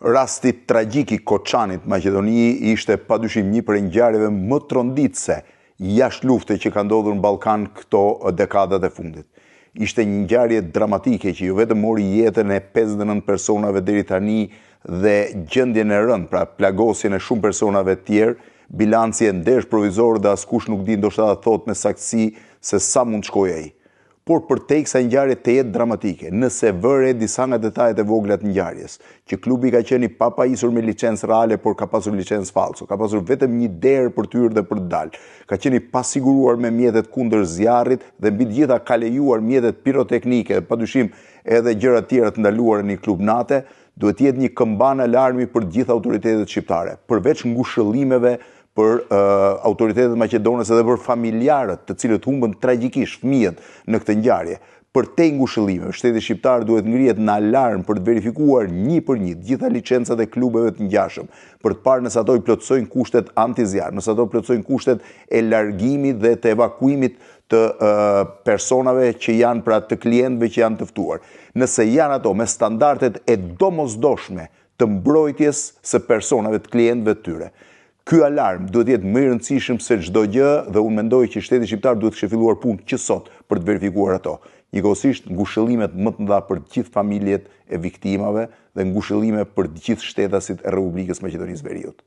Rasti tragjik i Koçanit, Maqedoni, ishte padyshim një prej ngjarjeve më tronditëse jashtë lufte që ka ndodhur në Ballkan këto dekadat e fundit. Ishte një ngjarje dramatike që jo vetëm mori jetën e 59 personave deri tani dhe gjendjen e rëndë, pra plagosjen e shumë personave të tjerë, bilanci e ndesh provizor dhe askush nuk di ndoshta ta thot me saktësi se sa mund të shkojë ai. Por përteksa ngjarja të jetë dramatike, nëse vëre disa nga detajet e vogla të ngjarjes, që klubi ka qenë i papajisur me licencë reale, por ka pasur licencë falso, ka pasur vetëm një derë për të hyrë dhe për të dalë, ka qenë i pasiguruar me mjetet kundër zjarrit dhe mbi të gjitha ka lejuar mjetet piroteknike, padyshim edhe gjëra të tjera të ndaluara në një klub nate, duhet të jetë një këmban alarmi për të gjitha autoritetet shqiptare, përveç ngushëllimeve për autoritetet maqedonese dhe për familjarët të cilët humbën tragjikisht fëmijët në këtë ngjarje. Për te ngushëllimeve, shteti shqiptar duhet ngrihet në alarm për të verifikuar një për një gjitha licencat e klubeve të ngjashëm, për të parë nëse ato i plotësojnë kushtet antizjarr, nëse ato plotësojnë kushtet e largimit dhe të evakuimit të personave që janë, pra të klientëve që janë të ftuar. Nëse janë ato me standardet e domosdoshme të mbrojtjes së personave të klientëve të tyre. Ky alarm duhet jetë më i rëndësishëm se çdo gjë dhe unë mendoj që shteti shqiptar duhet të filluar punë që sot për të verifikuar ato. Njëkohësisht ngushëllimet më të mëdha për të gjithë familjet e viktimave dhe ngushëllime për të gjithë shtetasit e Republikës Maqedonisë Veriut.